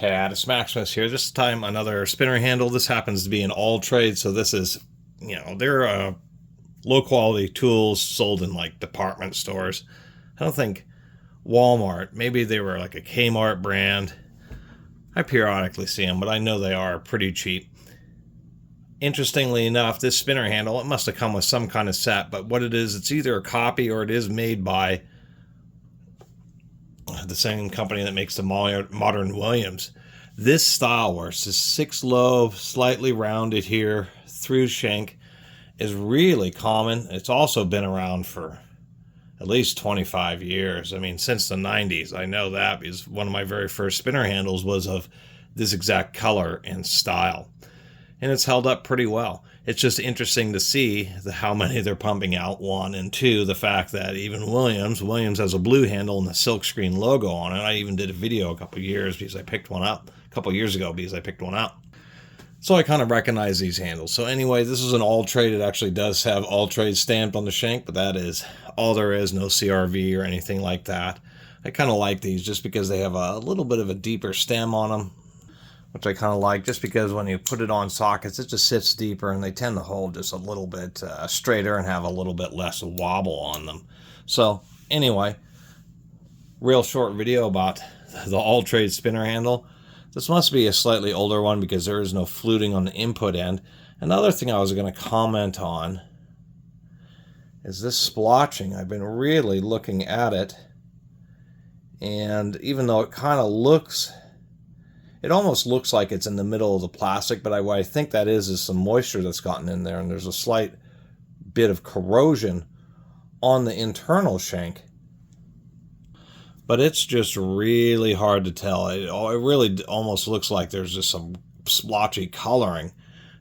Catus, Maximus here. This time another spinner handle. This happens to be an AllTrade, so this is, they're low quality tools sold in like department stores. I don't think Walmart, maybe they were like a Kmart brand. I periodically see them, but I know they are pretty cheap. Interestingly enough, this spinner handle, it must have come with some kind of set, but what it is, it's either a copy or it is made by the same company that makes the modern Williams. This style works. This 6-lobe, slightly rounded here, through shank, is really common. It's also been around for at least 25 years. I mean, since the 90s. I know that because one of my very first spinner handles was of this exact color and style. And it's held up pretty well. It's just interesting to see how many they're pumping out, one, and two, the fact that even Williams has a blue handle and the silkscreen logo on it. I even did a video a couple years ago because I picked one up. So I kind of recognize these handles. So anyway, this is an AllTrade. It actually does have AllTrade stamped on the shank, but that is all there is, no CRV or anything like that. I kind of like these just because they have a little bit of a deeper stem on them, which I kind of like, just because when you put it on sockets, it just sits deeper and they tend to hold just a little bit straighter and have a little bit less wobble on them. So anyway, real short video about the AllTrade spinner handle. This must be a slightly older one because there is no fluting on the input end. Another thing I was going to comment on is this splotching. I've been really looking at it, and even though it kind of looks, it almost looks like it's in the middle of the plastic, but what I think that is some moisture that's gotten in there, and there's a slight bit of corrosion on the internal shank. But it's just really hard to tell. It really almost looks like there's just some splotchy coloring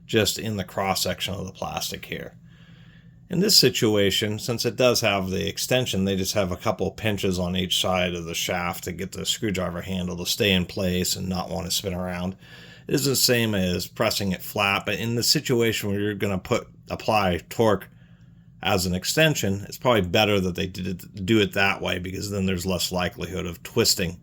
just in the cross-section of the plastic here. In this situation, since it does have the extension, they just have a couple of pinches on each side of the shaft to get the screwdriver handle to stay in place and not want to spin around. It isn't the same as pressing it flat, but in the situation where you're going to apply torque as an extension, it's probably better that they do it that way, because then there's less likelihood of twisting.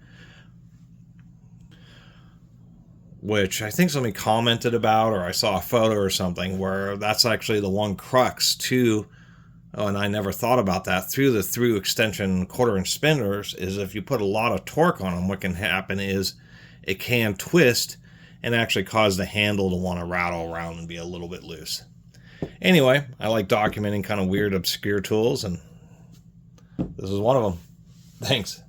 Which I think somebody commented about, or I saw a photo or something, where that's actually the one crux to, and I never thought about that, through the through extension 1/4-inch spinners, is if you put a lot of torque on them, what can happen is it can twist and actually cause the handle to want to rattle around and be a little bit loose. Anyway, I like documenting kind of weird, obscure tools, and this is one of them. Thanks.